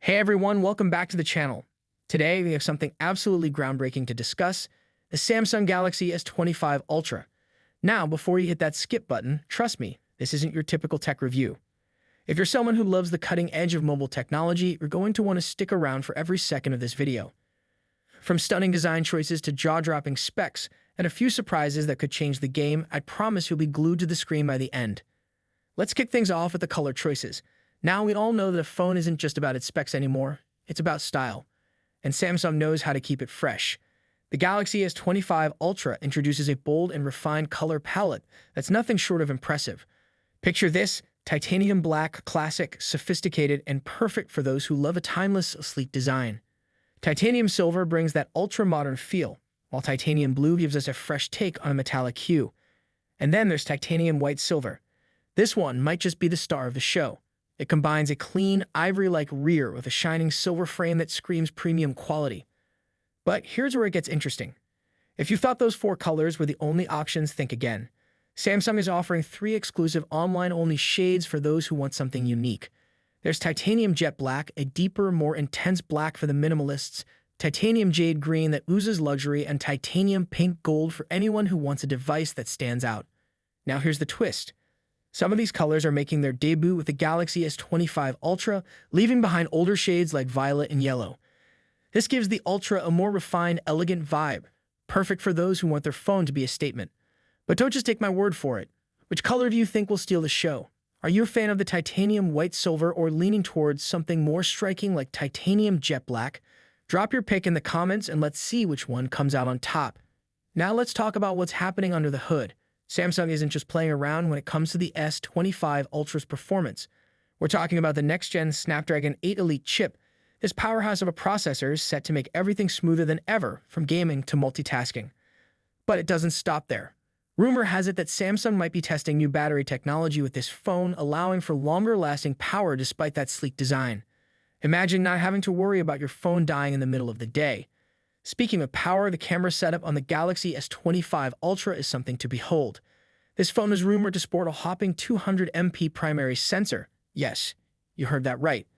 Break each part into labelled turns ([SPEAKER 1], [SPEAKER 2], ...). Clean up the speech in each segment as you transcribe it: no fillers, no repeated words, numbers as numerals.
[SPEAKER 1] Hey everyone, welcome back to the channel. Today we have something absolutely groundbreaking to discuss, the Samsung Galaxy S25 Ultra. Now, before you hit that skip button, trust me, this isn't your typical tech review. If you're someone who loves the cutting edge of mobile technology, you're going to want to stick around for every second of this video. From stunning design choices to jaw-dropping specs and a few surprises that could change the game, I promise you'll be glued to the screen by the end. Let's kick things off with the color choices. Now we all know that a phone isn't just about its specs anymore, it's about style. And Samsung knows how to keep it fresh. The Galaxy S25 Ultra introduces a bold and refined color palette that's nothing short of impressive. Picture this: titanium black, classic, sophisticated, and perfect for those who love a timeless, sleek design. Titanium silver brings that ultra-modern feel, while titanium blue gives us a fresh take on a metallic hue. And then there's titanium white silver. This one might just be the star of the show. It combines a clean, ivory-like rear with a shining silver frame that screams premium quality. But here's where it gets interesting. If you thought those four colors were the only options, think again. Samsung is offering 3 exclusive online-only shades for those who want something unique. There's titanium jet black, a deeper, more intense black for the minimalists, titanium jade green that oozes luxury, and titanium pink gold for anyone who wants a device that stands out. Now here's the twist. Some of these colors are making their debut with the Galaxy S25 Ultra, leaving behind older shades like violet and yellow. This gives the Ultra a more refined, elegant vibe, perfect for those who want their phone to be a statement. But don't just take my word for it. Which color do you think will steal the show? Are you a fan of the titanium white silver or leaning towards something more striking like titanium jet black? Drop your pick in the comments and let's see which one comes out on top. Now let's talk about what's happening under the hood. Samsung isn't just playing around when it comes to the S25 Ultra's performance. We're talking about the next-gen Snapdragon 8 Elite chip. This powerhouse of a processor is set to make everything smoother than ever, from gaming to multitasking. But it doesn't stop there. Rumor has it that Samsung might be testing new battery technology with this phone, allowing for longer-lasting power despite that sleek design. Imagine not having to worry about your phone dying in the middle of the day. Speaking of power, the camera setup on the Galaxy S25 Ultra is something to behold. This phone is rumored to sport a hopping 200MP primary sensor. Yes, you heard that right.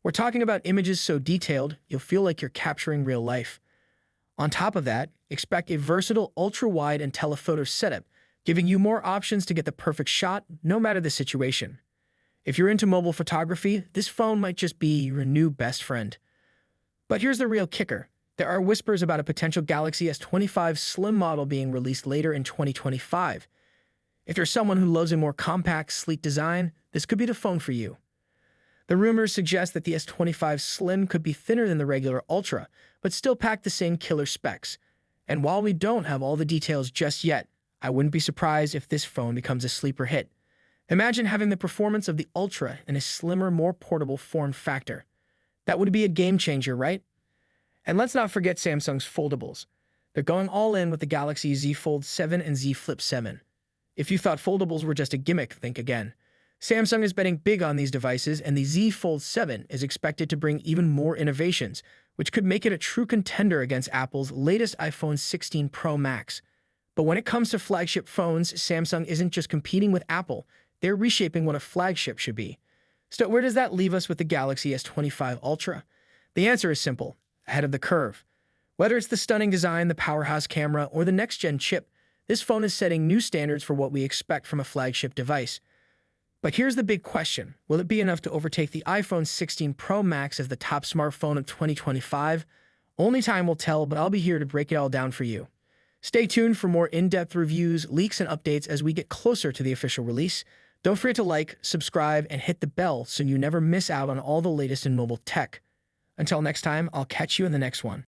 [SPEAKER 1] We're talking about images so detailed, you'll feel like you're capturing real life. On top of that, expect a versatile ultra-wide and telephoto setup, giving you more options to get the perfect shot, no matter the situation. If you're into mobile photography, this phone might just be your new best friend. But here's the real kicker. There are whispers about a potential Galaxy S25 Slim model being released later in 2025. If you're someone who loves a more compact, sleek design, this could be the phone for you. The rumors suggest that the S25 Slim could be thinner than the regular Ultra, but still pack the same killer specs. And while we don't have all the details just yet, I wouldn't be surprised if this phone becomes a sleeper hit. Imagine having the performance of the Ultra in a slimmer, more portable form factor. That would be a game changer, right? And let's not forget Samsung's foldables. They're going all in with the Galaxy Z Fold 7 and Z Flip 7. If you thought foldables were just a gimmick, think again. Samsung is betting big on these devices, and the Z Fold 7 is expected to bring even more innovations, which could make it a true contender against Apple's latest iPhone 16 Pro Max. But when it comes to flagship phones, Samsung isn't just competing with Apple, they're reshaping what a flagship should be. So where does that leave us with the Galaxy S25 Ultra? The answer is simple: ahead of the curve. Whether it's the stunning design, the powerhouse camera, or the next-gen chip, this phone is setting new standards for what we expect from a flagship device. But here's the big question. Will it be enough to overtake the iPhone 16 Pro Max as the top smartphone of 2025? Only time will tell, but I'll be here to break it all down for you. Stay tuned for more in-depth reviews, leaks, and updates as we get closer to the official release. Don't forget to like, subscribe, and hit the bell so you never miss out on all the latest in mobile tech. Until next time, I'll catch you in the next one.